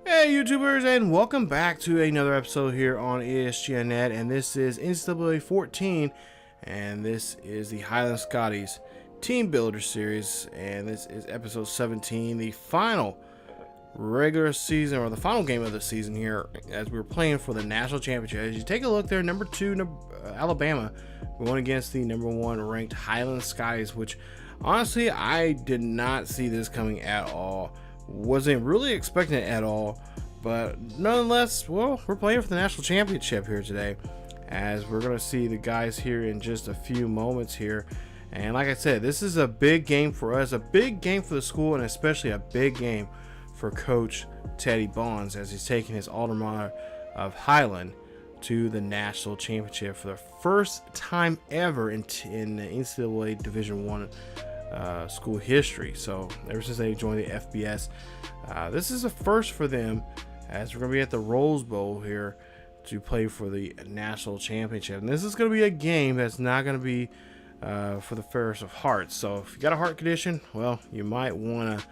Hey YouTubers, and welcome back to another episode here on ESGNet, and this is NCAA 14, and this is the Highland Scotties Team Builder Series, and this is episode 17, the final regular season, or the final game of the season here, as we're playing for the national championship. As you take a look there, number 2, Alabama, going against the number 1 ranked Highland Scotties, which honestly, I did not see this coming at all. Wasn't really expecting it at all, but nonetheless, well, we're playing for the national championship here today, as we're going to see the guys here in just a few moments here. And like I said, this is a big game for us, a big game for the school, and especially a big game for Coach Teddy Bonds, as he's taking his alma mater of Highland to the national championship for the first time ever in NCAA Division I school history. So ever since they joined the FBS, this is a first for them, as we're going to be at the Rose Bowl here to play for the national championship. And this is going to be a game that's not going to be for the fairest of hearts. So if you got a heart condition, well, you might want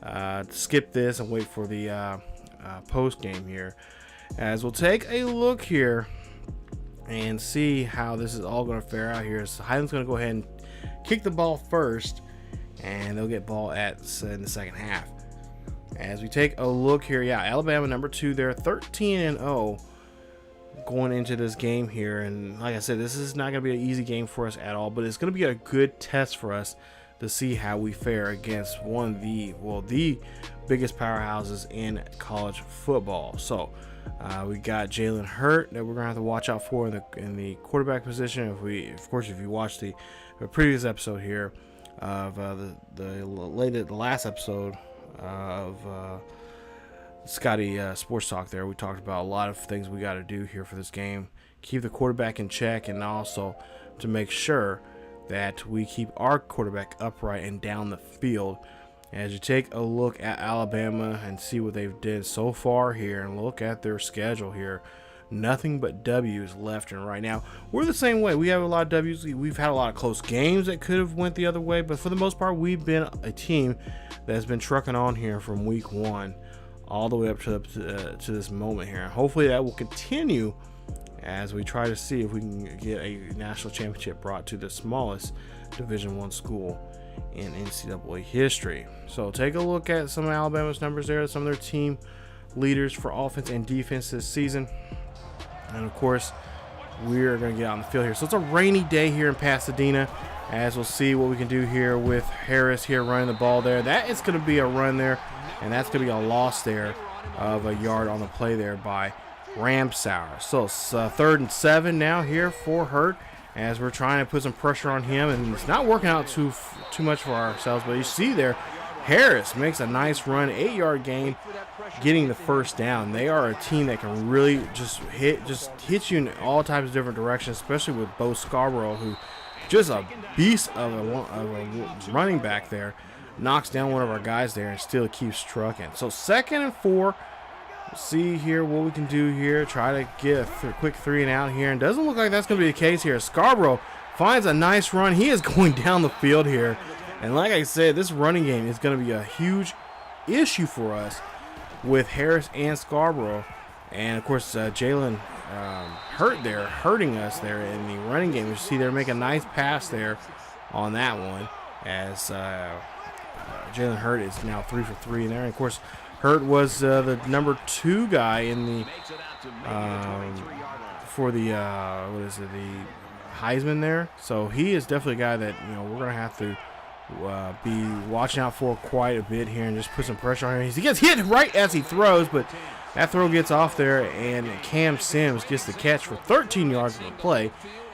to skip this and wait for the post game here, as we'll take a look here and see how this is all going to fare out here. So Highland's going to go ahead and kick the ball first, and they'll get ball in the second half. As we take a look here, yeah, Alabama number 2 there, 13-0 going into this game here. And like I said, this is not going to be an easy game for us at all, but it's going to be a good test for us to see how we fare against one of the biggest powerhouses in college football. So we got Jalen Hurt that we're gonna have to watch out for in the quarterback position. Of course, if you watch the previous episode here of the last episode of Scotty Sports Talk, there we talked about a lot of things we got to do here for this game. Keep the quarterback in check, and also to make sure that we keep our quarterback upright and down the field. As you take a look at Alabama and see what they've did so far here, and look at their schedule here, nothing but W's left and right. Now we're the same way. We have a lot of W's. We've had a lot of close games that could have went the other way, but for the most part, we've been a team that's been trucking on here from week 1 all the way up to this moment here. Hopefully that will continue as we try to see if we can get a national championship brought to the smallest Division I school in NCAA history. So take a look at some of Alabama's numbers there, some of their team leaders for offense and defense this season. And of course, we're going to get out on the field here. So it's a rainy day here in Pasadena, as we'll see what we can do here with Harris here running the ball there. That is going to be a run there, and that's going to be a loss there of a yard on the play there by Ramsauer. So it's 3rd and 7 now here for Hurt, as we're trying to put some pressure on him, and it's not working out too much for ourselves. But you see there, Harris makes a nice run, 8-yard gain, getting the first down. They are a team that can really just hit you in all types of different directions, especially with Bo Scarborough, who just a beast of a running back there. Knocks down one of our guys there and still keeps trucking. So 2nd and 4. We'll see here what we can do here. Try to get a quick 3 and out here, and doesn't look like that's going to be the case here. Scarborough finds a nice run. He is going down the field here, and like I said, this running game is going to be a huge issue for us with Harris and Scarborough, and of course Jalen Hurt there hurting us there in the running game. You see, they're making a nice pass there on that one, as Jalen Hurt is now 3 for 3 in there. And of course, Hurt was the number 2 guy in the for the the Heisman there. So he is definitely a guy that we're gonna have to be watching out for quite a bit here, and just put some pressure on him. He gets hit right as he throws, but that throw gets off there, and Cam Sims gets the catch for 13 yards of the play.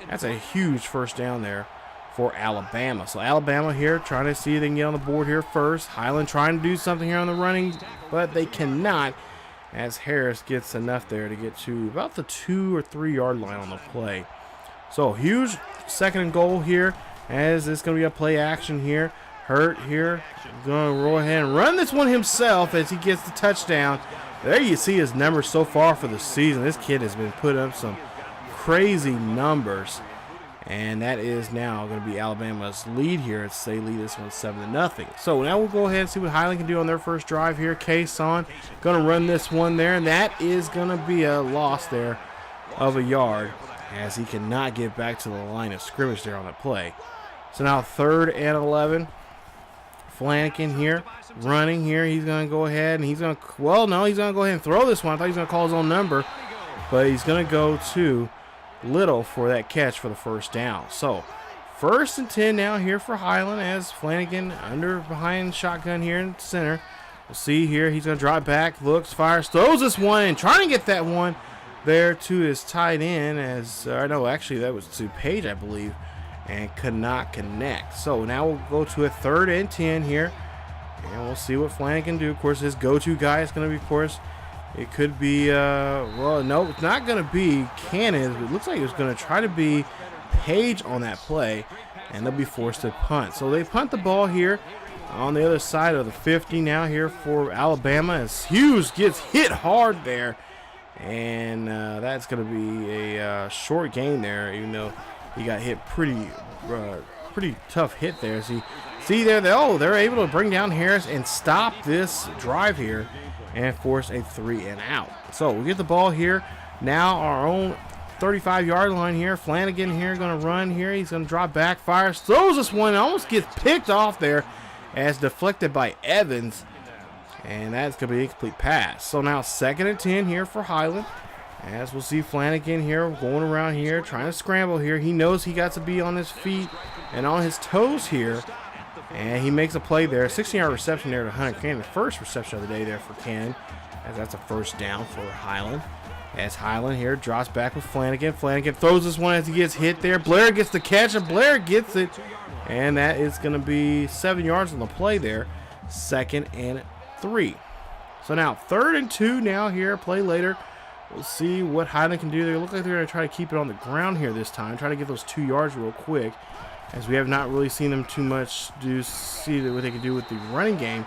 That's a huge first down there for Alabama. So Alabama here trying to see if they can get on the board here first. Highland trying to do something here on the running, but they cannot, as Harris gets enough there to get to about the 2 or 3 yard line on the play. So huge 2nd and goal here, as it's going to be a play action here. Hurt here, going to roll ahead and run this one himself as he gets the touchdown. There you see his numbers so far for the season. This kid has been putting up some crazy numbers And that is now going to be Alabama's lead here. They lead this one 7-0. So now we'll go ahead and see what Highland can do on their first drive here. Kason going to run this one there, and that is going to be a loss there of a yard, as he cannot get back to the line of scrimmage there on that play. So now 3rd and 11. Flanagan here, running here. He's going to go ahead and he's going to, well, no, he's going to go ahead and throw this one. I thought he was going to call his own number, but he's going to go to Little for that catch for the first down. So 1st and 10 now here for Highland, as Flanagan behind shotgun here in the center. We'll see here, he's going to drop back, looks, fires, throws this one, and trying to get that one there to his tight end, as no, actually that was to Page, I believe, and could not connect. So now we'll go to a 3rd and 10 here, and we'll see what Flanagan can do. Of course, his go-to guy is going to be, of course, it could be, well, no, it's not going to be Cannon. It looks like it was going to try to be Page on that play, and they'll be forced to punt. So they punt the ball here on the other side of the 50 now here for Alabama, as Hughes gets hit hard there, and that's going to be a short gain there, even though he got hit pretty tough hit there. See there, they're able to bring down Harris and stop this drive here and force a 3 and out. So we get the ball here now, our own 35-yard line here. Flanagan here going to run here. He's going to drop back, fires, throws this one, almost gets picked off there as deflected by Evans, and that's going to be a complete pass. So now 2nd and 10 here for Highland, as we'll see Flanagan here going around here trying to scramble here. He knows he got to be on his feet and on his toes here, and he makes a play there. 16-yard reception there to Hunter Cannon. The first reception of the day there for Cannon, as that's a first down for Highland. As Highland here drops back with Flanagan. Flanagan throws this one as he gets hit there. Blair gets the catch, and Blair gets it. And that is going to be 7 yards on the play there. 2nd and 3. So now 3rd and 2 now here, play later. We'll see what Highland can do. They look like they're going to try to keep it on the ground here this time. Try to get those 2 yards real quick, as we have not really seen them too much see what they can do with the running game.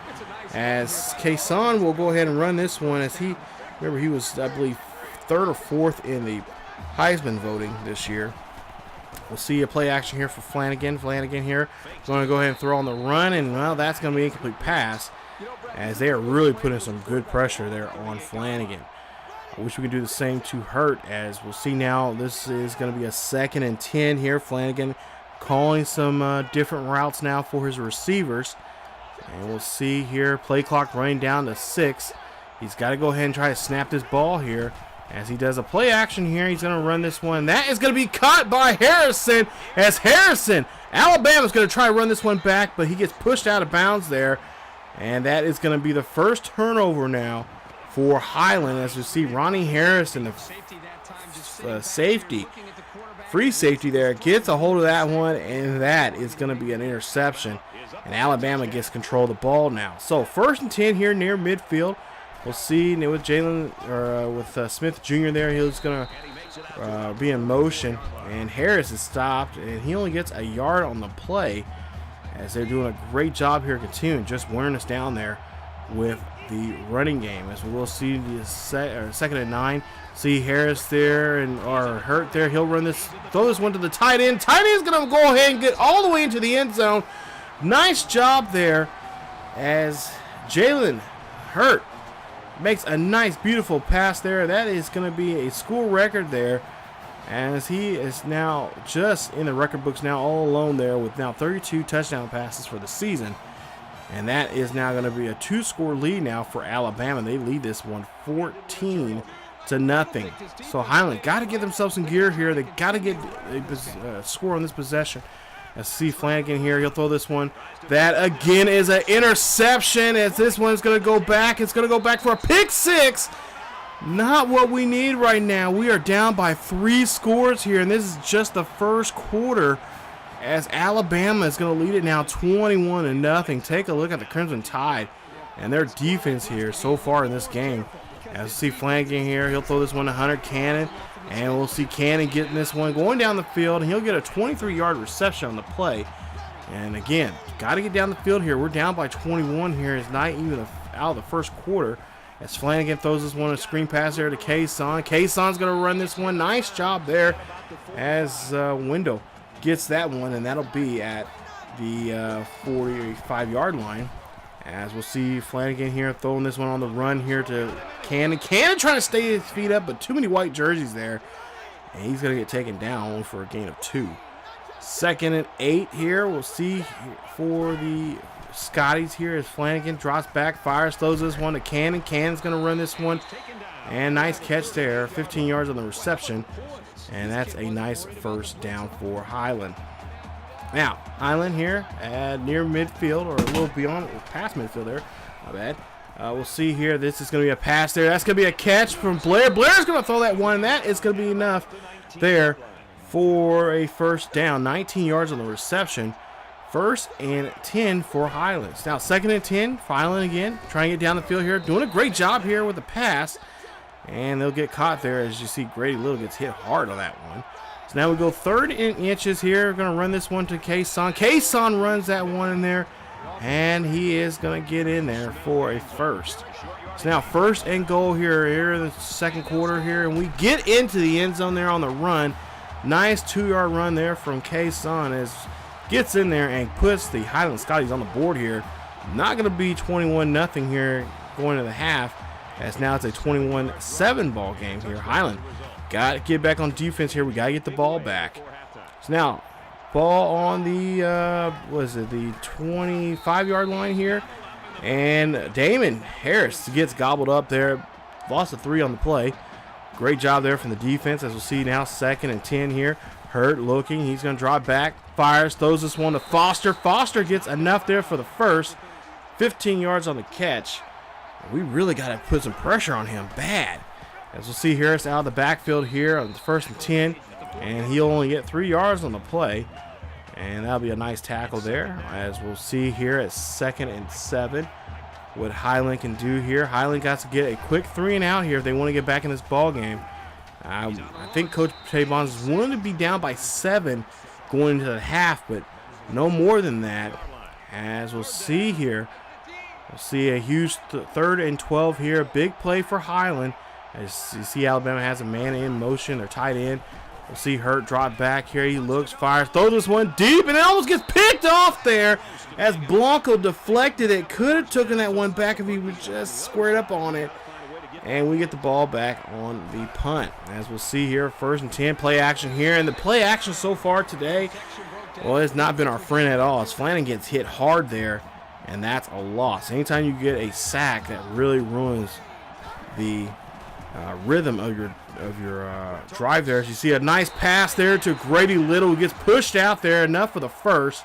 As Kason will go ahead and run this one, as he was, I believe, 3rd or 4th in the Heisman voting this year. We'll see a play action here for Flanagan. Flanagan here going to go ahead and throw on the run, and well, that's going to be an incomplete pass, as they are really putting some good pressure there on Flanagan. I wish we could do the same to Hurt, as we'll see now. This is going to be a 2nd and 10 here. Flanagan calling some different routes now for his receivers, and we'll see here play clock running down to 6. He's got to go ahead and try to snap this ball here, as he does a play action here. He's going to run this one. That is going to be caught by Harrison, as Alabama's going to try to run this one back, but he gets pushed out of bounds there, and that is going to be the first turnover now for Highland, as we see Ronnie Harrison, the safety, free safety there, gets a hold of that one, and that is going to be an interception, and Alabama gets control of the ball now. So 1st and 10 here near midfield. We'll see with Smith Jr. there. He's going to be in motion, and Harris is stopped, and he only gets a yard on the play, as they're doing a great job here continuing just wearing us down there with the running game. As we will see the 2nd and 9. See Harris there or Hurt there. He'll throw this one to the tight end. Tight end's going to go ahead and get all the way into the end zone. Nice job there, as Jalen Hurt makes a nice, beautiful pass there. That is going to be a school record there, as he is now just in the record books now all alone there with now 32 touchdown passes for the season. And that is now going to be a 2-score lead now for Alabama. They lead this one 14-0. So Highland got to get themselves in gear here. They got to get a score on this possession. As see Flanagan here, he'll throw this one. That again is an interception, as this one's going to go back. It's going to go back for a pick 6. Not what we need right now. We are down by 3 scores here, and this is just the first quarter, as Alabama is going to lead it now 21-0. Take a look at the Crimson Tide and their defense here so far in this game. As we see Flanagan here, he'll throw this one to Hunter Cannon. And we'll see Cannon getting this one going down the field, and he'll get a 23-yard reception on the play. And again, got to get down the field here. We're down by 21 here. It's not even out of the first quarter. As Flanagan throws this one, a screen pass there to Kason. Kason's going to run this one. Nice job there, as Wendell gets that one, and that'll be at the 45-yard line. As we'll see Flanagan here throwing this one on the run here to Cannon. Cannon trying to stay his feet up, but too many white jerseys there. And he's going to get taken down for a gain of 2. 2nd and 8 here. We'll see for the Scotties here as Flanagan drops back, fires, throws this one to Cannon. Cannon's going to run this one. And nice catch there. 15 yards on the reception. And that's a nice first down for Highland. Now, Highland here at near midfield, or a little beyond, past midfield there. Not bad. We'll see here. This is going to be a pass there. That's going to be a catch from Blair. Blair's going to throw that one, and that is going to be enough there for a first down. 19 yards on the reception. 1st and 10 for Highlands. Now, 2nd and 10 for Highland again. Trying to get down the field here. Doing a great job here with the pass. And they'll get caught there. As you see, Grady Little gets hit hard on that one. So now we go 3rd and inches here. We're going to run this one to Kason. Kason runs that one in there. And he is going to get in there for a first. So now 1st and goal here in the 2nd quarter here. And we get into the end zone there on the run. Nice 2-yard run there from Kason as gets in there and puts the Highland Scotties on the board here. Not going to be 21-0 here going to the half. As now it's a 21-7 ball game here. Highland got to get back on defense here. We got to get the ball back. So now, ball on the, the 25-yard line here. And Damon Harris gets gobbled up there. Lost a 3 on the play. Great job there from the defense. As we'll see now, 2nd and 10 here. Hurt looking. He's going to drop back. Fires. Throws this one to Foster. Foster gets enough there for the first. 15 yards on the catch. We really got to put some pressure on him bad. As we'll see, Harris out of the backfield here on the 1st and 10. And he'll only get 3 yards on the play. And that'll be a nice tackle there. As we'll see here at 2nd and 7. What Highland can do here. Highland got to get a quick 3 and out here if they want to get back in this ball game. I think Coach Tabons is willing to be down by 7 going into the half, but no more than that. As we'll see here. We'll see a huge 3rd and 12 here. Big play for Highland. As you see, Alabama has a man in motion. They're tight end. We'll see Hurt drop back here. He looks, fires, throws this one deep, and it almost gets picked off there as Blanco deflected it. Could have taken that one back if he would just squared up on it. And we get the ball back on the punt. As we'll see here, 1st and 10, play action here. And the play action so far today, well, it's not been our friend at all. As Flanagan gets hit hard there. And that's a loss. Anytime you get a sack, that really ruins the rhythm of your drive there. As you see a nice pass there to Grady Little, who gets pushed out there. Enough for the first.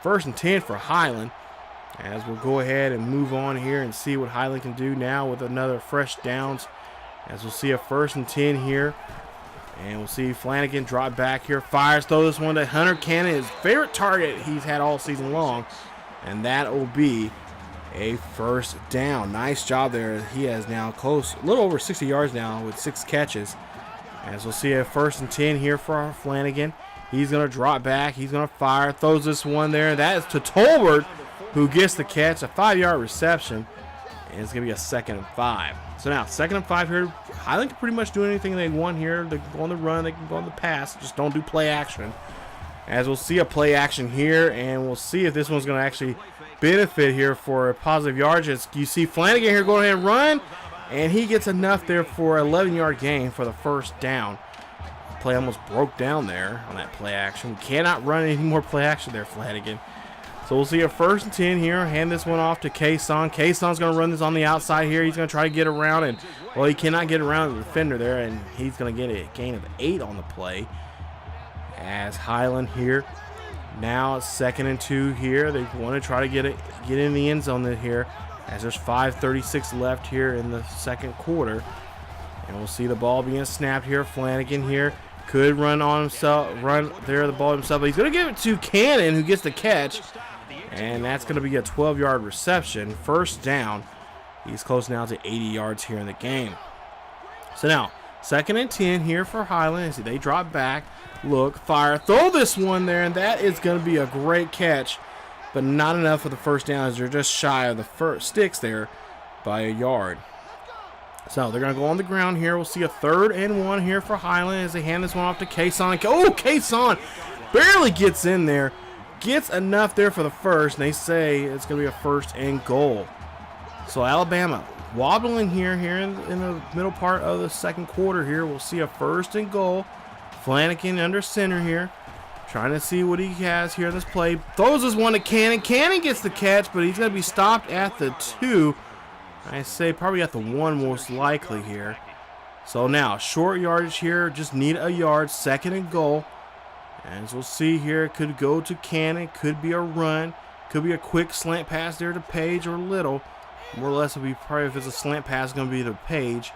1st and 10 for Highland. As we'll go ahead and move on here and see what Highland can do now with another fresh downs. As we'll see a 1st and 10 here. And we'll see Flanagan drop back here. Fires, throw this one to Hunter Cannon, his favorite target he's had all season long. And that will be a first down. Nice job there. He has now close, a little over 60 yards now with 6 catches. As we'll see a 1st and 10 here for Flanagan. He's going to drop back. He's going to fire. Throws this one there. That is to Tolbert, who gets the catch. A 5-yard reception. And it's going to be a 2nd and 5. So now, 2nd and 5 here. Highland can pretty much do anything they want here. They can go on the run. They can go on the pass. Just don't do play action. As we'll see a play action here, and we'll see if this one's going to actually benefit here for a positive yardage. As you see Flanagan here going ahead and run, and he gets enough there for an 11-yard gain for the first down. Play almost broke down there on that play action. We cannot run any more play action there, Flanagan. So we'll see a 1st and 10 here. Hand this one off to Kason. Kason's going to run this on the outside here. He's going to try to get around, and, well, he cannot get around the defender there, and he's going to get a gain of 8 on the play. As Highland here, now 2nd and 2 here. They want to try to get in the end zone here, as there's 5:36 left here in the 2nd quarter. And we'll see the ball being snapped here. Flanagan here could run on himself, run there the ball himself, but he's going to give it to Cannon, who gets the catch, and that's going to be a 12-yard reception. First down. He's close now to 80 yards here in the game. So now 2nd and 10 here for Highland. See, they drop back. Look, fire, throw this one there, and that is going to be a great catch, but not enough for the first down as they're just shy of the first sticks there by a yard. So they're going to go on the ground here. We'll see a 3rd and 1 here for Highland as they hand this one off to Kason. Oh, Kason barely gets in there. Gets enough there for the first, and they say it's going to be a 1st and goal. So Alabama wobbling here in the middle part of the second quarter here. We'll see a 1st and goal. Flanagan under center here, trying to see what he has here in this play. Throws this one to Cannon. Cannon gets the catch, but he's going to be stopped at the 2. I say probably at the 1 most likely here. So now, short yardage here, just need a yard, 2nd and goal. As we'll see here, it could go to Cannon, could be a run, could be a quick slant pass there to Page or Little. More or less, it'll be probably, if it's a slant pass, going to be to Page.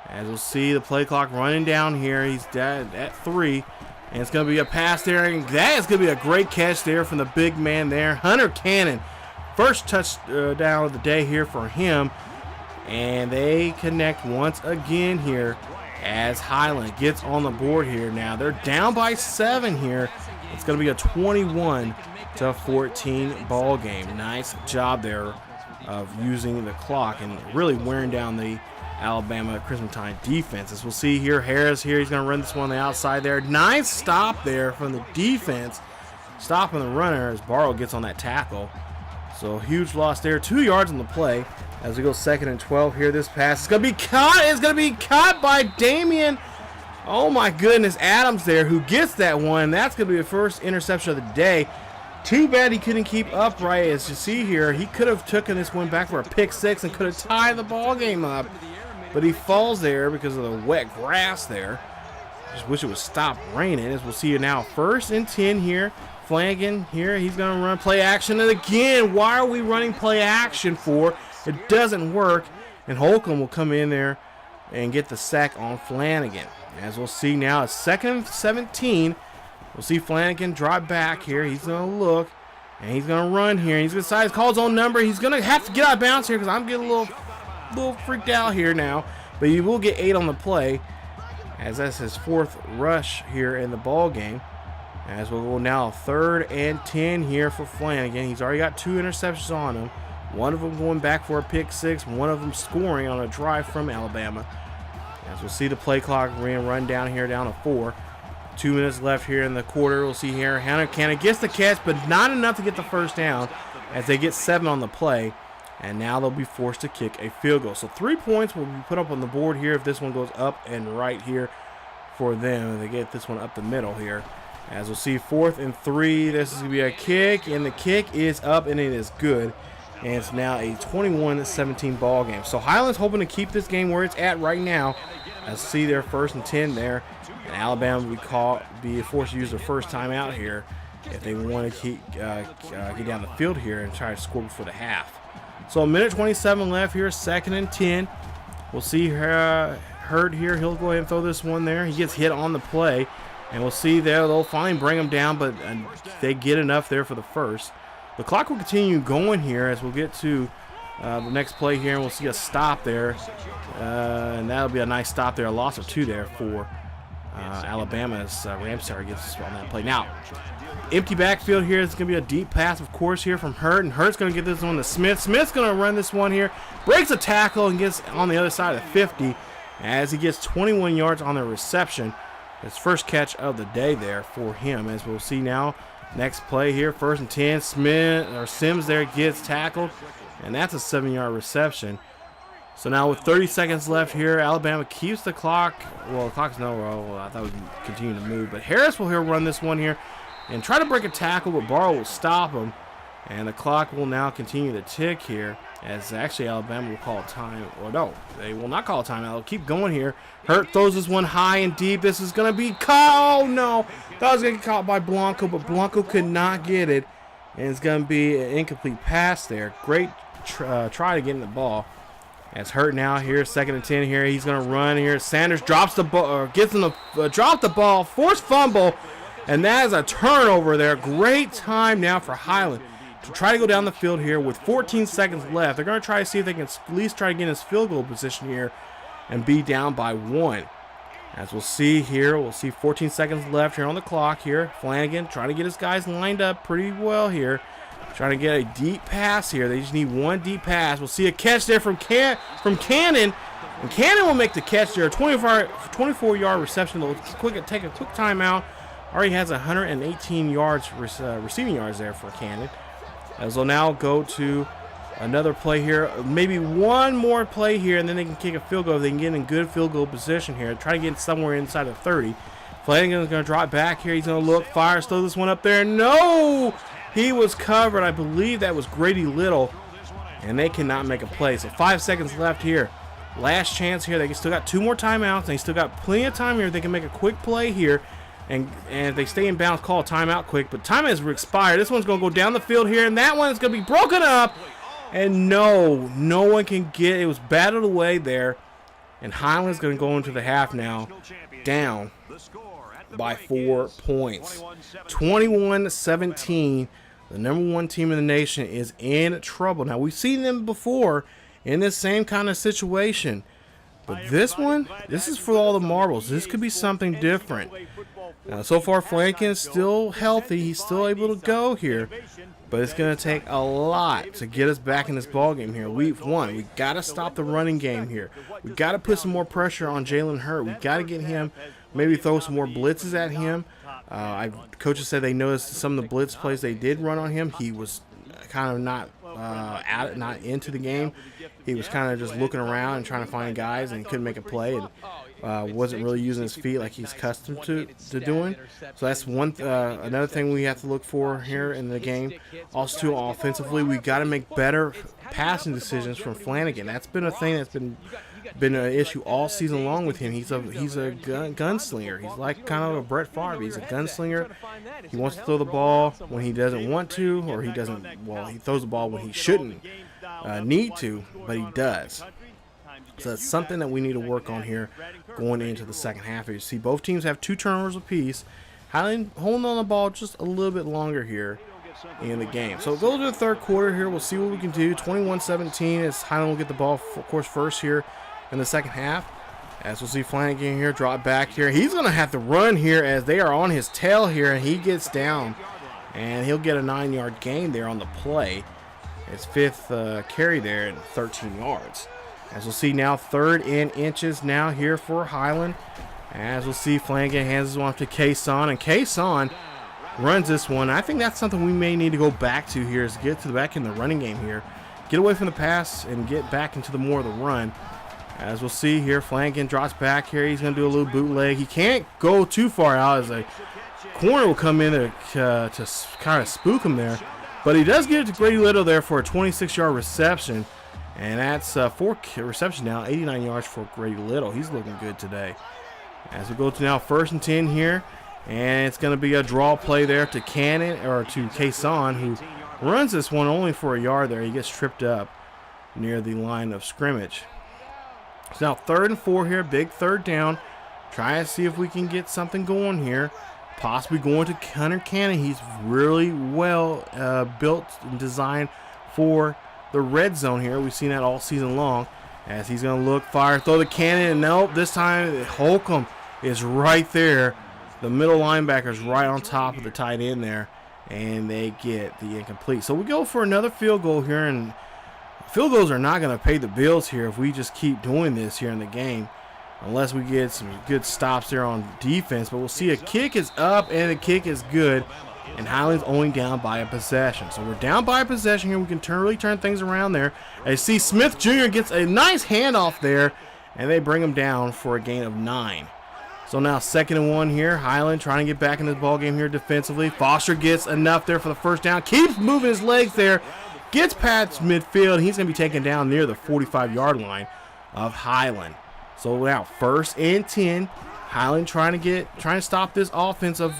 As we'll see the play clock running down here, he's at 3. And it's going to be a pass there, and that is going to be a great catch there from the big man there. Hunter Cannon, first touchdown of the day here for him. And they connect once again here as Highland gets on the board here. Now they're down by 7 here. It's going to be a 21-14 ball game. Nice job there of using the clock and really wearing down the Alabama Crimson Tide defense. As we'll see here, Harris here, he's going to run this one on the outside there. Nice stop there from the defense, stopping the runner as Barrow gets on that tackle. So huge loss there, 2 yards on the play. As we go 2nd and 12 here, this pass is going to be caught. It's going to be caught by Damian. Oh my goodness, Adams there, who gets that one. That's going to be the first interception of the day. Too bad he couldn't keep upright. As you see here, he could have taken this one back for a pick 6 and could have tied the ball game up. But he falls there because of the wet grass there. Just wish it would stop raining. As we'll see you now, 1st and 10 here. Flanagan here, he's going to run play action. And again, why are we running play action for? It doesn't work, and Holcomb will come in there and get the sack on Flanagan. As we'll see now, it's 2nd and 17. We'll see Flanagan drop back here. He's going to look, and he's going to run here. He's going to decide to call his own number. He's going to have to get out of bounds here because I'm getting a little freaked out here now. But he will get 8 on the play, as that's his 4th rush here in the ball game. As we'll go now 3rd and 10 here for Flanagan. He's already got 2 interceptions on him. One of them going back for a pick 6, one of them scoring on a drive from Alabama. As we'll see the play clock run down here, down to 4. 2 minutes left here in the quarter. We'll see here, Hunter Cannon gets the catch, but not enough to get the 1st down as they get 7 on the play. And now they'll be forced to kick a field goal. So 3 points will be put up on the board here if this one goes up and right here for them. They get this one up the middle here. As we'll see, 4th and 3. This is going to be a kick, and the kick is up, and it is good. And it's now a 21-17 ball game. So Highland's hoping to keep this game where it's at right now. As see their 1st and 10 there. And Alabama will be forced to use their first time out here if they want to get down the field here and try to score before the half. So 1:27 left here, 2nd and 10. We'll see Hurt here. He'll go ahead and throw this one there. He gets hit on the play. And we'll see there, they'll finally bring him down, but they get enough there for the 1st. The clock will continue going here as we'll get to the next play here, and we'll see a stop there. And that'll be a nice stop there, a loss of 2 there for Alabama's Ramsar gets on that play. Now, empty backfield here. It's going to be a deep pass, of course, here from Hurt, and Hurt's going to get this one to Smith. Smith's going to run this one here, breaks a tackle, and gets on the other side of the 50 as he gets 21 yards on the reception. His first catch of the day there for him, as we'll see now. Next play here, 1st and 10. Sims there gets tackled, and that's a 7-yard reception. So now with 30 seconds left here, Alabama keeps the clock. Well, the clock's no roll. I thought we would continue to move, but Harris will here run this one here and try to break a tackle, but Barrow will stop him, and the clock will now continue to tick here. As actually Alabama will call a time. Or no, they will not call a timeout. They'll keep going here. Hurt throws this one high and deep. This is going to be caught. Oh, no. That was going to get caught by Blanco, but Blanco could not get it. And it's going to be an incomplete pass there. Great try to get in the ball. As Hurt now here, 2nd and 10 here. He's going to run here. Sanders drops the ball, or gets him to drop the ball. Forced fumble. And that is a turnover there. Great time now for Highland to try to go down the field here with 14 seconds left. They're going to try to see if they can at least try to get in his field goal position here and be down by 1. As we'll see here, we'll see 14 seconds left here on the clock here. Flanagan trying to get his guys lined up pretty well here. Trying to get a deep pass here. They just need one deep pass. We'll see a catch there from Cannon. And Cannon will make the catch there. 24-yard reception. They'll take a quick timeout. Already has 118 yards receiving yards there for Cannon. As they'll now go to another play here, maybe one more play here, and then they can kick a field goal. They can get in good field goal position here. Try to get somewhere inside of 30. Flanagan's going to drop back here. He's going to look, fire, throw this one up there. No! He was covered. I believe that was Grady Little, and they cannot make a play. So 5 seconds left here. Last chance here. They still got 2 more timeouts. They still got plenty of time here. They can make a quick play here. And if they stay in bounds, call a timeout quick. But time has expired. This one's going to go down the field here, and that one is going to be broken up. And no one can get it. It was battled away there. And Highland's going to go into the half now, down by 4 points. 21-17. The number 1 team in the nation is in trouble. Now, we've seen them before in this same kind of situation. But this one, this is for all the marbles. This could be something different. So far, Flanagan's still healthy. He's still able to go here. But it's going to take a lot to get us back in this ballgame here. We've won. We've got to stop the running game here. We've got to put some more pressure on Jalen Hurt. We've got to get him, maybe throw some more blitzes at him. Coaches said they noticed some of the blitz plays they did run on him. He was kind of not not into the game. He was kind of just looking around and trying to find guys, and he couldn't make a play, and wasn't really using his feet like he's accustomed to doing. So that's another thing we have to look for here in the game. Also, too, offensively, we got to make better passing decisions from Flanagan. That's been a thing that's been an issue all season long with him. He's a gunslinger. He's like kind of a Brett Favre. He's a gunslinger. He wants to throw the ball when he doesn't want to, or he doesn't. Well, he throws the ball when he shouldn't need to, but he does. So that's something that we need to work on here going into the second half. You see, both teams have 2 turnovers apiece. Highland holding on the ball just a little bit longer here in the game. So go to the third quarter here. We'll see what we can do. 21-17 as Highland will get the ball, of course, first here in the second half. As we'll see Flanagan here drop back here. He's going to have to run here as they are on his tail here, and he gets down. And he'll get a 9-yard gain there on the play. His 5th carry there and 13 yards. As we'll see now, 3rd and inches now here for Highland. As we'll see, Flanagan hands this one off to Kason, and Kason runs this one. I think that's something we may need to go back to here, is get back in the running game here. Get away from the pass and get back into the more of the run. As we'll see here, Flanagan drops back here. He's going to do a little bootleg. He can't go too far out as a corner will come in to kind of spook him there. But he does get it to Grady Little there for a 26-yard reception. And that's 4 receptions now, 89 yards for Grady Little. He's looking good today. As we go to now 1st and 10 here. And it's going to be a draw play there to Kason, who runs this one only for a yard there. He gets tripped up near the line of scrimmage. So now 3rd and 4 here, big 3rd down. Try to see if we can get something going here. Possibly going to Hunter Cannon. He's really well built and designed for the red zone here. We've seen that all season long. As he's going to look, fire, throw the cannon. And nope, this time Holcomb is right there. The middle linebacker's right on top of the tight end there. And they get the incomplete. So we go for another field goal here. And field goals are not going to pay the bills here if we just keep doing this here in the game. Unless we get some good stops there on defense. But we'll see a kick is up and the kick is good. And Highland's only down by a possession. So we're down by a possession here. We can really turn things around there. I see Smith Jr. gets a nice handoff there. And they bring him down for a gain of 9. So now 2nd and 1 here. Highland trying to get back in this ball game here defensively. Foster gets enough there for the first down. Keeps moving his legs there. Gets past midfield. He's going to be taken down near the 45-yard line of Highland. So now 1st and 10. Highland trying to stop this offense of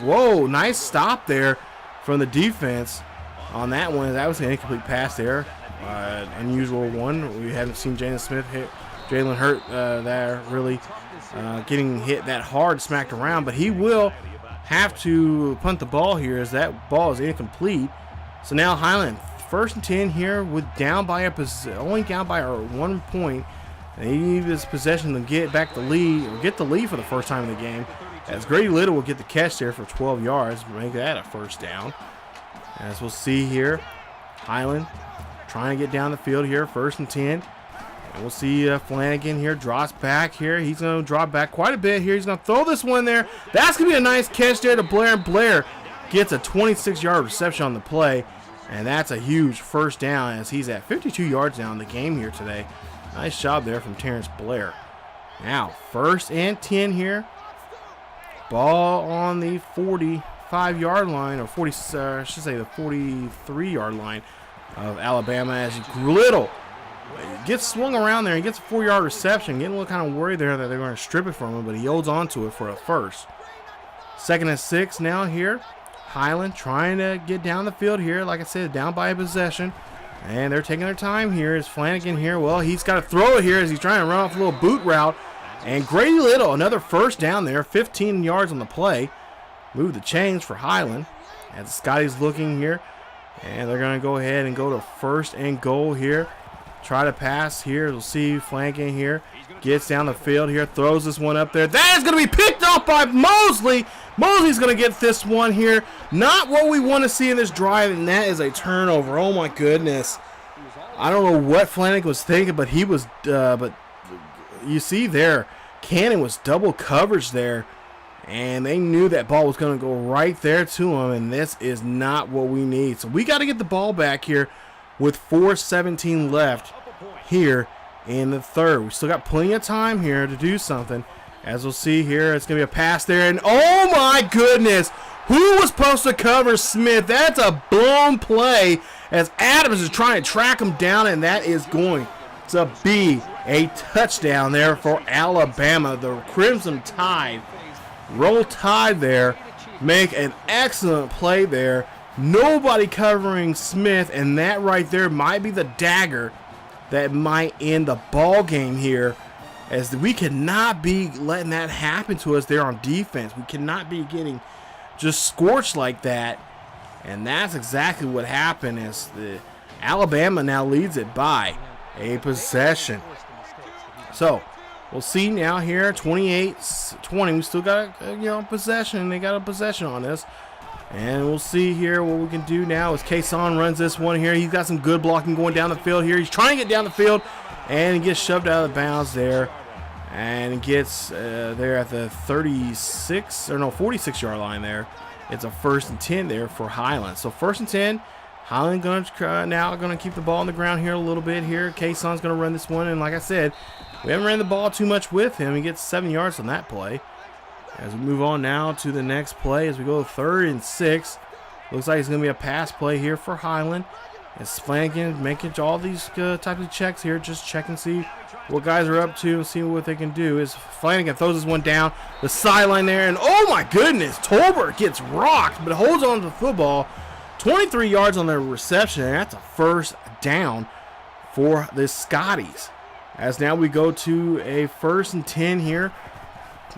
whoa, nice stop there from the defense on that one. That was an incomplete pass there. Unusual one. We haven't seen Jalen Hurt there really getting hit that hard, smacked around, but he will have to punt the ball here as that ball is incomplete. So now Highland 1st and 10 here with only down by 1 point. They need this possession to get back the lead, or get the lead for the first time in the game. As Grady Little will get the catch there for 12 yards, make that a 1st down. As we'll see here, Highland trying to get down the field here, 1st and 10. And we'll see Flanagan here drops back here. He's going to drop back quite a bit here. He's going to throw this one there. That's going to be a nice catch there to Blair. And Blair gets a 26-yard reception on the play. And that's a huge first down as he's at 52 yards now in the game here today. Nice job there from Terrence Blair. Now, 1st and 10 here. Ball on the 45-yard line, or I should say the 43-yard line of Alabama as Little gets swung around there. He gets a 4-yard reception. Getting a little kind of worried there that they're going to strip it from him, but he holds on to it for a first. 2nd and 6 now here. Highland trying to get down the field here. Like I said, down by a possession. And they're taking their time here. Is Flanagan here? Well, he's got to throw it here as he's trying to run off a little boot route. And Grady Little, another first down there. 15 yards on the play. Move the chains for Highland. As the Scotties looking here. And they're going to go ahead and go to 1st and goal here. Try to pass here. We'll see Flanagan here. Gets down the field here. Throws this one up there. That is going to be picked off by Mosley. Mosley's going to get this one here. Not what we want to see in this drive, and that is a turnover. Oh, my goodness. I don't know what Flanagan was thinking, but he was, but you see there, Cannon was double coverage there, and they knew that ball was going to go right there to him, and this is not what we need. So we got to get the ball back here with 4:17 left here in the third. We still got plenty of time here to do something. As we'll see here, it's going to be a pass there, and oh my goodness, who was supposed to cover Smith? That's a blown play as Adams is trying to track him down, and that is going to be a touchdown there for Alabama. The Crimson Tide, Roll Tide there, make an excellent play there. Nobody covering Smith, and that right there might be the dagger that might end the ball game here, as we cannot be letting that happen to us there on defense. We cannot be getting just scorched like that, and that's exactly what happened as the Alabama now leads it by a possession. So we'll see now here, 28-20. We still got possession. They got a possession on us. And we'll see here what we can do now as Kason runs this one here. He's got some good blocking going down the field here. He's trying to get down the field, and he gets shoved out of bounds there. And he gets there at the 46-yard line there. It's a 1st and 10 there for Highland. So 1st and 10. Highland now going to keep the ball on the ground here a little bit here. Kason's going to run this one. And like I said, we haven't ran the ball too much with him. He gets 7 yards on that play. As we move on now to the next play, as we go 3rd and 6, looks like it's going to be a pass play here for Highland. As Flanagan making all these types of checks here, just check and see what guys are up to and see what they can do. As Flanagan throws this one down the sideline there, and oh my goodness, Tolbert gets rocked, but holds on to the football. 23 yards on their reception, and that's a 1st down for the Scotties. As now we go to a 1st and 10 here.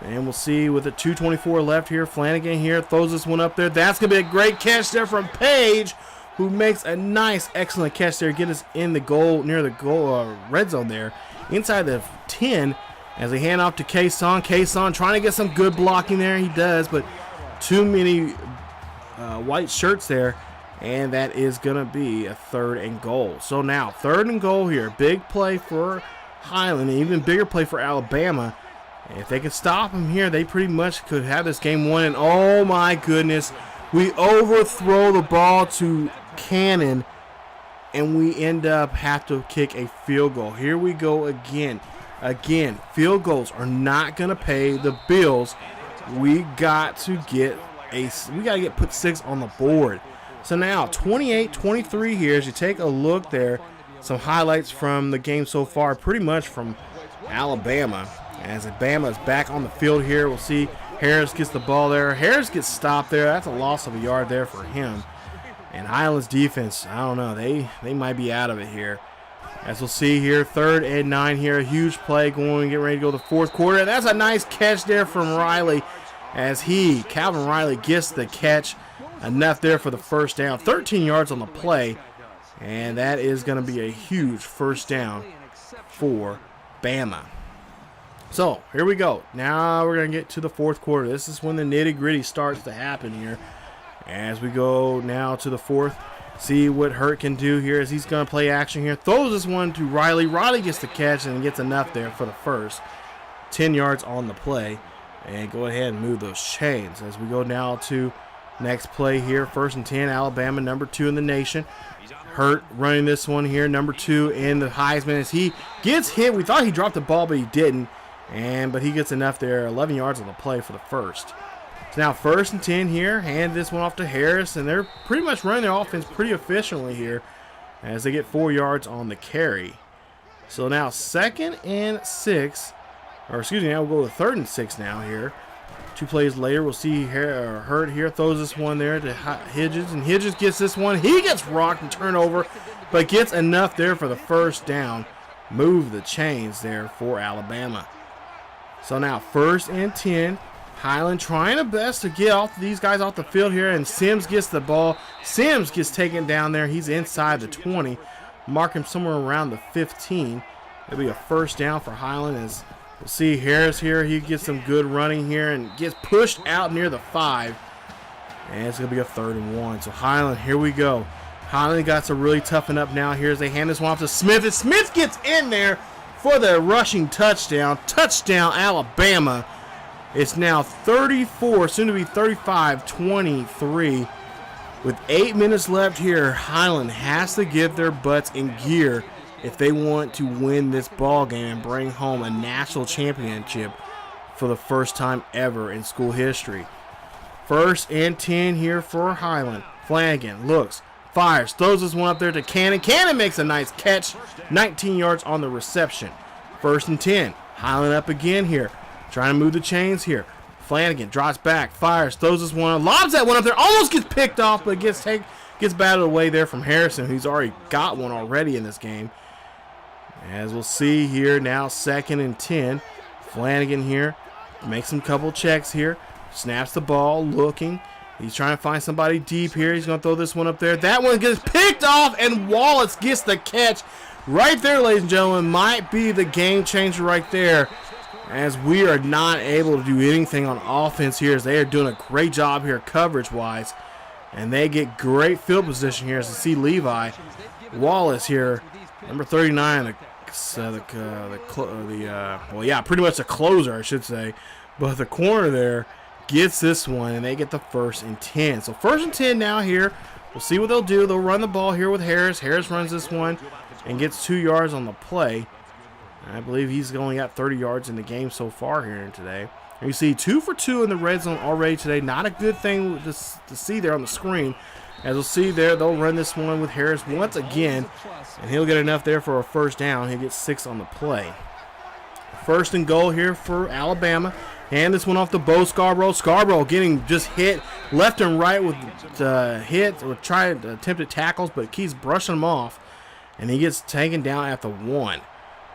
And we'll see with a 2:24 left here. Flanagan here throws this one up there. That's going to be a great catch there from Page, who makes a nice, excellent catch there. Get us in the goal, near the goal red zone there. Inside the 10 as they hand off to Kason. Kason trying to get some good blocking there. He does, but too many white shirts there. And that is going to be a 3rd and goal. So now 3rd and goal here. Big play for Highland, and even bigger play for Alabama. If they could stop him here, they pretty much could have this game won. And oh my goodness, we overthrow the ball to Cannon, and we end up have to kick a field goal. Here we go again. Again, field goals are not going to pay the bills. We got to get put 6 on the board. So now 28-23 here as you take a look there. Some highlights from the game so far, pretty much from Alabama. As Alabama is back on the field here, we'll see Harris gets the ball there. Harris gets stopped there. That's a loss of a yard there for him. And Highland's defense, I don't know, they might be out of it here. As we'll see here, 3rd and 9 here, a huge play going, getting ready to go to the 4th quarter. And that's a nice catch there from Riley as Calvin Riley gets the catch. Enough there for the 1st down. 13 yards on the play. And that is going to be a huge 1st down for Bama. So, here we go. Now we're going to get to the 4th quarter. This is when the nitty-gritty starts to happen here. As we go now to the 4th. See what Hurt can do here as he's going to play action here. Throws this one to Riley. Riley gets the catch and gets enough there for the first. 10 yards on the play. And go ahead and move those chains as we go now to next play here. 1st and 10, Alabama, number 2 in the nation. Hurt running this one here, number 2 in the Heisman as he gets hit. We thought he dropped the ball, but he didn't. But he gets enough there, 11 yards on the play for the first. So now 1st and 10 here, hand this one off to Harris, and they're pretty much running their offense pretty efficiently here as they get 4 yards on the carry. So now 2nd and 6, or excuse me, now we'll go to 3rd and 6 now here. 2 plays later, we'll see Hurt here, throws this one there to Hedges, and Hedges gets this one. He gets rocked and turned over, but gets enough there for the first down. Move the chains there for Alabama. So now 1st and 10. Highland trying the best to get these guys off the field here, and Sims gets the ball. Sims gets taken down there. He's inside the 20. Mark him somewhere around the 15. It'll be a first down for Highland as we'll see Harris here. He gets some good running here and gets pushed out near the 5. And it's going to be a 3rd and 1. So Highland, here we go. Highland got to really toughen up now here as they hand this one off to Smith. And Smith gets in there for the rushing touchdown. Touchdown, Alabama. It's now 34, soon to be 35-23. With 8 minutes left here, Highland has to get their butts in gear if they want to win this ball game and bring home a national championship for the first time ever in school history. 1st and 10 here for Highland. Flanagan looks, fires, throws this one up there to Cannon. Cannon makes a nice catch, 19 yards on the reception. 1st and 10. Highland up again here. Trying to move the chains here. Flanagan drops back, fires, throws this one, lobs that one up there, almost gets picked off, but gets batted away there from Harrison, who's already got one already in this game. As we'll see here now, 2nd and 10. Flanagan here makes some couple checks here, snaps the ball, looking. He's trying to find somebody deep here. He's going to throw this one up there. That one gets picked off, and Wallace gets the catch. Right there, ladies and gentlemen, might be the game changer right there, as we are not able to do anything on offense here, as they are doing a great job here coverage-wise. And they get great field position here as you see Levi. Wallace here, number 39, pretty much the closer, I should say. But the corner there gets this one, and they get the 1st and 10. So 1st and 10 now here. We'll see what they'll do. They'll run the ball here with Harris. Harris runs this one and gets 2 yards on the play. I believe he's only got 30 yards in the game so far here today. And you see 2 for 2 in the red zone already today. Not a good thing to see there on the screen. As we'll see there, they'll run this one with Harris once again. And he'll get enough there for a first down. He'll get 6 on the play. 1st and goal here for Alabama. Hand this one off to Bo Scarborough. Scarborough getting just hit left and right with hits or trying to attempted tackles, but keeps brushing them off. And he gets taken down at the 1.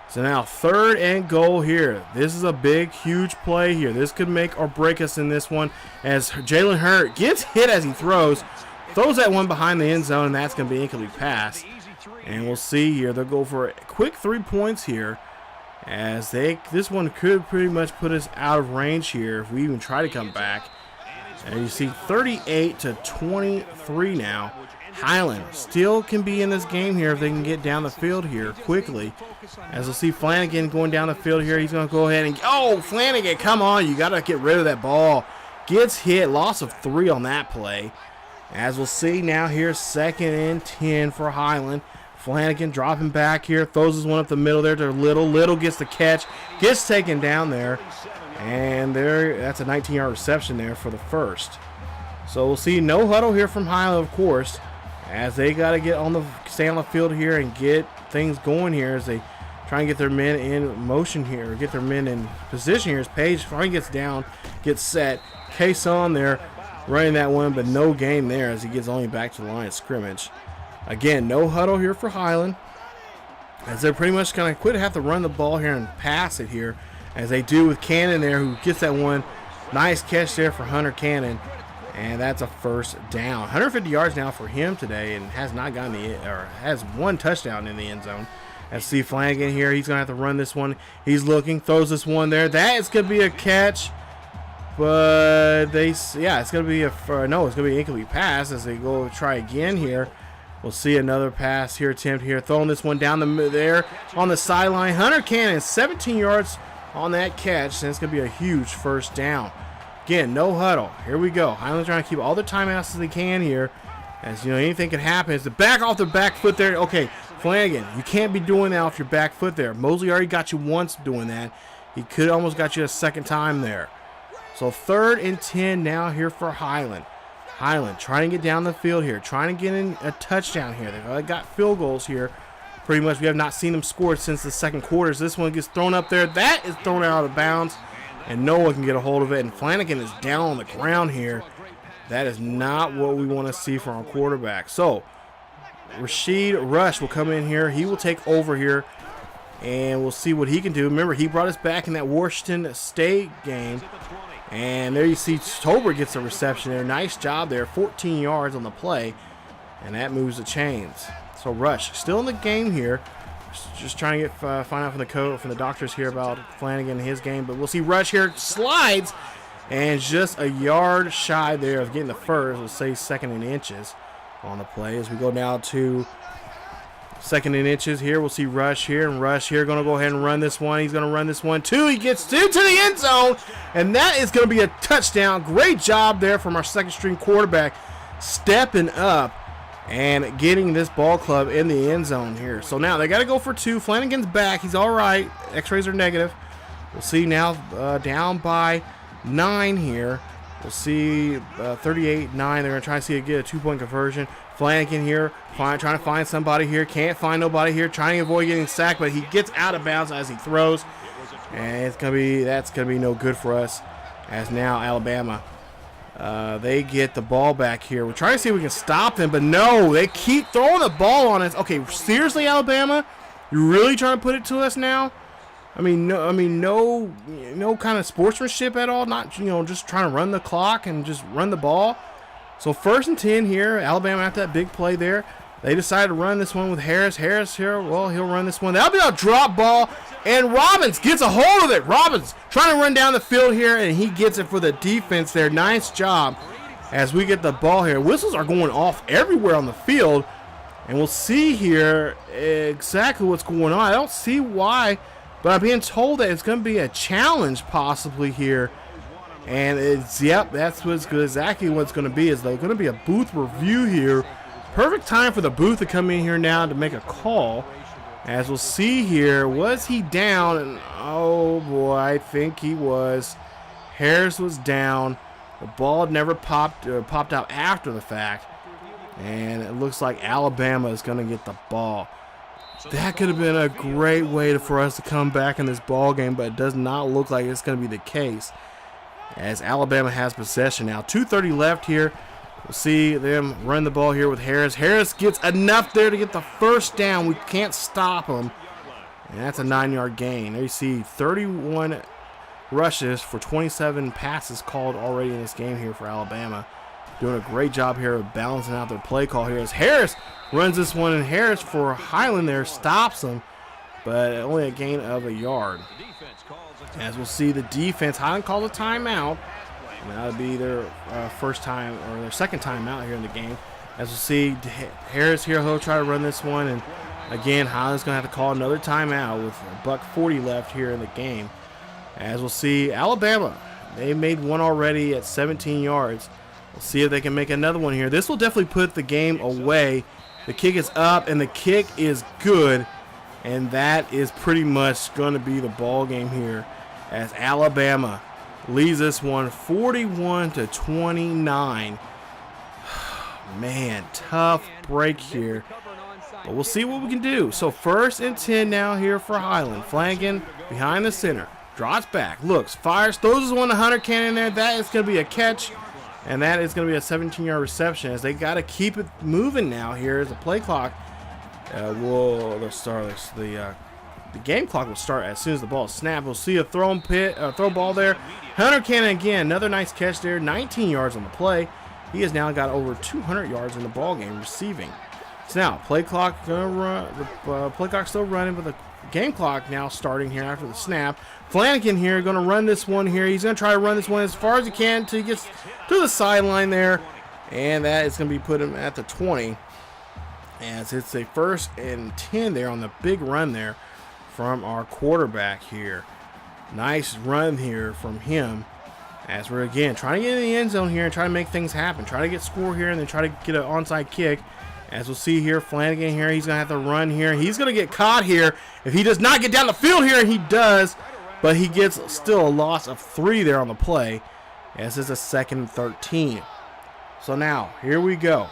So now 3rd and goal here. This is a big, huge play here. This could make or break us in this one as Jalen Hurt gets hit as he throws that one behind the end zone, and that's going to be incomplete pass. And we'll see here. They'll go for a quick 3 points here as this one could pretty much put us out of range here if we even try to come back. And you see 38-23 now. Highland still can be in this game here if they can get down the field here quickly. As we'll see Flanagan going down the field here. He's going to go ahead and... Oh, Flanagan, come on. You got to get rid of that ball. Gets hit. Loss of 3 on that play. As we'll see now here, 2nd and 10 for Highland. Flanagan dropping back here. Throws this one up the middle there to Little. Little gets the catch. Gets taken down there. And that's a 19-yard reception there for the first. So we'll see no huddle here from Highland, of course, as they got to stay on the field here and get things going here as they try and get their men in motion here, get their men in position here as Page finally gets down, gets set. Case on there running that one, but no gain there as he gets only back to the line of scrimmage. Again, no huddle here for Highland, as they're pretty much going to have to run the ball here and pass it here, as they do with Cannon there, who gets that one. Nice catch there for Hunter Cannon. And that's a first down. 150 yards now for him today, and has one touchdown in the end zone. As see Flanagan here, he's gonna have to run this one. He's looking, throws this one there. That is gonna be a catch, but it's gonna be an incomplete pass as they go try again here. We'll see another pass here, attempt here, throwing this one down there on the sideline. Hunter Cannon, 17 yards on that catch, and it's going to be a huge first down. Again, no huddle. Here we go. Highland's trying to keep all the timeouts as they can here. As you know, anything can happen. It's the back off the back foot there. Okay, Flanagan, you can't be doing that off your back foot there. Mosley already got you once doing that. He could almost got you a second time there. So 3rd and 10 now here for Highland. Highland trying to get down the field here, trying to get in a touchdown here. They've got field goals here. Pretty much we have not seen them scored since the second quarter. So this one gets thrown up there. That is thrown out of bounds, and no one can get a hold of it. And Flanagan is down on the ground here. That is not what we want to see from our quarterback. So Rashid Rush will come in here. He will take over here, and we'll see what he can do. Remember, he brought us back in that Washington State game. And there you see Tober gets a reception there. Nice job there. 14 yards on the play. And that moves the chains. So Rush still in the game here. Just trying to get find out from the doctors here about Flanagan and his game. But we'll see Rush here slides. And just a yard shy there of getting the first. We'll say 2nd and inches on the play. As we go down to 2nd and inches here. We'll see Rush here. And Rush here going to go ahead and run this one. He's going to run this one too. He gets to the end zone. And that is going to be a touchdown. Great job there from our 2nd string quarterback stepping up and getting this ball club in the end zone here. So now they got to go for 2. Flanagan's back. He's all right. X-rays are negative. We'll see now down by 9 here. We'll see 38-9. They're going to try to see get a 2-point conversion. Flanagan here trying to find somebody here. Can't find nobody here. Trying to avoid getting sacked, but he gets out of bounds as he throws. And that's gonna be no good for us. As now Alabama, they get the ball back here. We're trying to see if we can stop them, but no, they keep throwing the ball on us. Okay, seriously, Alabama, you're really trying to put it to us now? No kind of sportsmanship at all. Not just trying to run the clock and just run the ball. So 1st and 10 here. Alabama after that big play there. They decided to run this one with Harris. Harris here, well, he'll run this one. That'll be a drop ball, and Robbins gets a hold of it. Robbins trying to run down the field here, and he gets it for the defense there. Nice job as we get the ball here. Whistles are going off everywhere on the field, and we'll see here exactly what's going on. I don't see why, but I'm being told that it's going to be a challenge possibly here. And that's exactly what's going to be. Is there's going to be a booth review here. Perfect time for the booth to come in here now to make a call. As we'll see here, was he down? And oh boy, I think he was. Harris was down. The ball never popped out after the fact. And it looks like Alabama is going to get the ball. That could have been a great way for us to come back in this ball game, but it does not look like it's going to be the case. As Alabama has possession now. 2:30 left here. We'll see them run the ball here with Harris. Harris gets enough there to get the first down. We can't stop him. And that's a 9-yard gain. There you see 31 rushes for 27 passes called already in this game here for Alabama. Doing a great job here of balancing out their play call here as Harris runs this one, and Harris for Highland there stops him, but only a gain of a yard. As we'll see the defense, Highland calls a timeout. And that'll be their first time or their second time out here in the game. As we'll see Harris here, he'll try to run this one, and again Highland's gonna have to call another timeout with $1:40 left here in the game. As we'll see Alabama, they made one already at 17 yards. We'll see if they can make another one here. This will definitely put the game away. The kick is up, and the kick is good, and that is pretty much going to be the ball game here as Alabama leads this one 41-29. Man, tough break here, but we'll see what we can do. So 1st and 10 now here for Highland. Flanagan behind the center, drops back, looks, fires, throws his one to Hunter Cannon there. That is going to be a catch, and that is going to be a 17-yard reception as they got to keep it moving now here as the play clock the game clock will start as soon as the ball is snapped. We'll see a throw ball there. Hunter Cannon again, another nice catch there, 19 yards on the play. He has now got over 200 yards in the ball game receiving. So now play clock gonna run. The play clock still running, but the game clock now starting here after the snap. Flanagan here gonna run this one here. He's gonna try to run this one as far as he can until he gets to the sideline there, and that is gonna be put him at the 20. as it's a 1st and 10 there on the big run there from our quarterback here. Nice run here from him, as we're again trying to get in the end zone here and try to make things happen. Try to get score here and then try to get an onside kick. As we'll see here, Flanagan here, he's going to have to run here. He's going to get caught here if he does not get down the field here, and he does. But he gets still a loss of 3 there on the play, as it's a 2nd and 13. So now, here we go.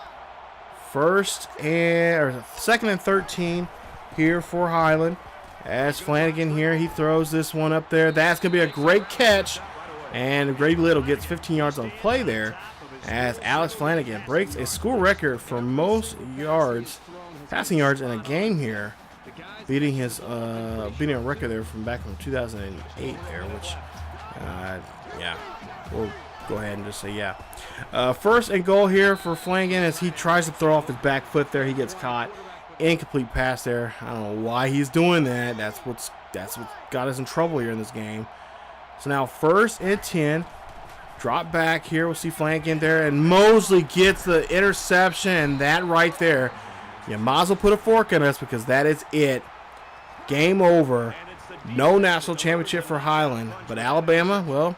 2nd and 13 here for Highland. As Flanagan here, he throws this one up there. That's going to be a great catch. And Grady Little gets 15 yards on the play there, as Alex Flanagan breaks a school record for most yards, passing yards in a game here, beating a record there from back from 2008 there, which, yeah, we'll go ahead and just say yeah. 1st and goal here for Flanagan as he tries to throw off his back foot there. He gets caught. Incomplete pass there. I don't know why he's doing that. That's what got us in trouble here in this game. So now 1st and 10. Drop back here. We'll see Flanagan there. And Mosley gets the interception. And that right there, you might as well put a fork in us, because that is it. Game over. No national championship for Highland. But Alabama, well,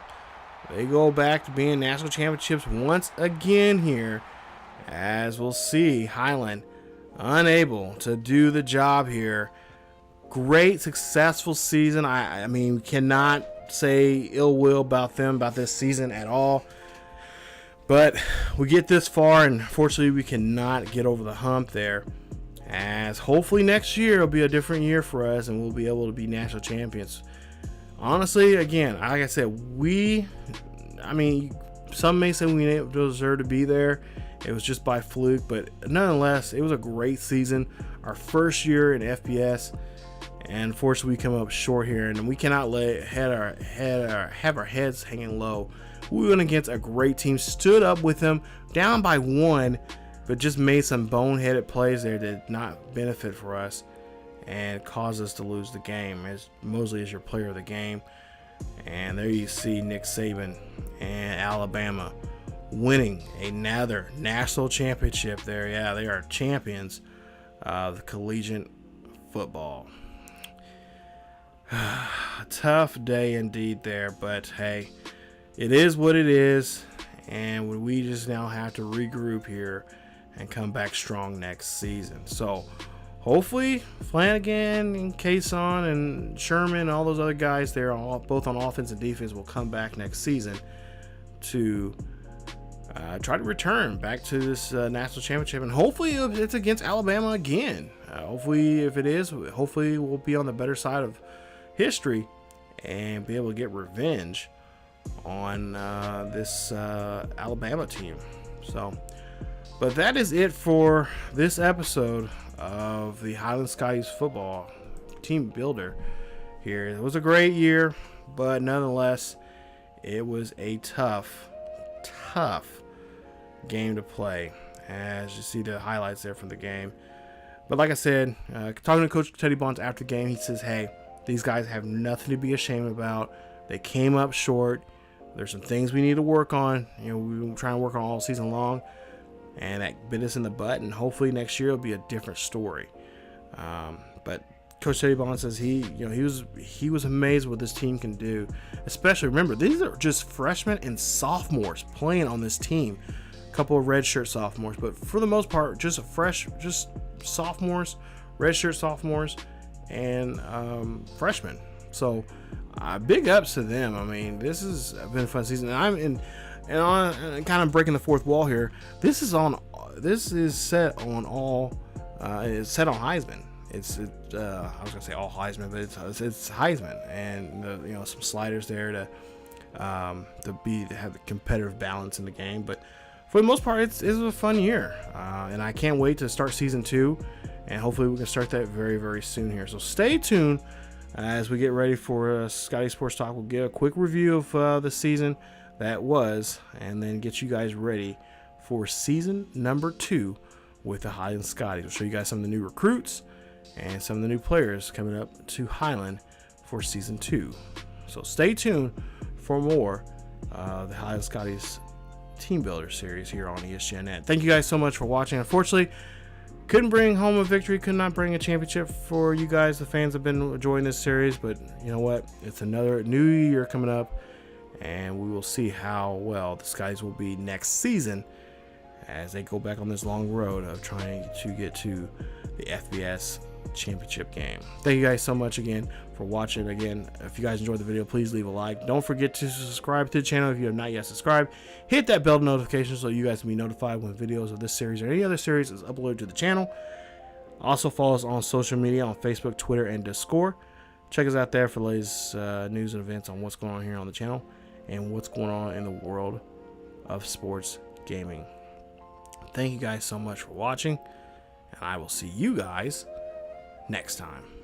they go back to being national championships once again here. As we'll see, Highland unable to do the job here. Great, successful season. I mean, we cannot say ill will about them, about this season at all. But we get this far, and fortunately we cannot get over the hump there. As hopefully next year will be a different year for us, and we'll be able to be national champions. Honestly, again, like I said, I mean, some may say we didn't deserve to be there. It was just by fluke, but nonetheless, it was a great season. Our first year in FBS, and unfortunately, we come up short here, and we cannot have our heads hanging low. We went against a great team, stood up with them, down by 1, but just made some boneheaded plays there that did not benefit for us and caused us to lose the game. As Mosley is your player of the game, and there you see Nick Saban and Alabama winning another national championship there. Yeah, they are champions of collegiate football. Tough day indeed there, but hey, it is what it is, and we just now have to regroup here and come back strong next season. So hopefully Flanagan and Kason and Sherman and all those other guys there, both on offense and defense, will come back next season to try to return back to this national championship, and hopefully it's against Alabama again. Hopefully, if it is, hopefully we'll be on the better side of history and be able to get revenge on this Alabama team. So, but that is it for this episode of the Highland Scotties football team builder here. It was a great year, but nonetheless, it was a tough game to play, as you see the highlights there from the game. But like I said, talking to Coach Teddy Bonds after the game, he says, hey, these guys have nothing to be ashamed about. They came up short. There's some things we need to work on. You know, we've been trying to work on all season long, and that bit us in the butt, and hopefully next year it'll be a different story. But Coach Teddy Bonds says he was amazed what this team can do. Especially, remember, these are just freshmen and sophomores playing on this team. A couple of redshirt sophomores, but for the most part, just sophomores, redshirt sophomores, and freshmen. So big ups to them. I mean, this has been a fun season. And on kind of breaking the fourth wall here. This is set on Heisman. I was gonna say all Heisman, but it's Heisman, and some sliders there to have the competitive balance in the game. But for the most part, it was a fun year, and I can't wait to start season 2, and hopefully we can start that very, very soon here. So stay tuned as we get ready for Scotty Sports Talk. We'll get a quick review of the season that was, and then get you guys ready for season number 2 with the Highland Scotties. We'll show you guys some of the new recruits and some of the new players coming up to Highland for season 2. So stay tuned for more the Highland Scotties Team Builder series here on ESGNet. Thank you guys so much for watching. Unfortunately, Couldn't bring home a victory, could not bring a championship for you guys. The fans have been enjoying this series, but you know what? It's another new year coming up, and we will see how well the Scotties will be next season as they go back on this long road of trying to get to the FBS championship game. Thank you guys so much again for watching. Again, if you guys enjoyed the video, please leave a like. Don't forget to subscribe to the channel if you have not yet subscribed. Hit that bell notification so you guys can be notified when videos of this series or any other series is uploaded to the channel. Also follow us on social media on Facebook, Twitter, and Discord. Check us out there for the latest news and events on what's going on here on the channel and what's going on in the world of sports gaming. Thank you guys so much for watching, and I will see you guys next time.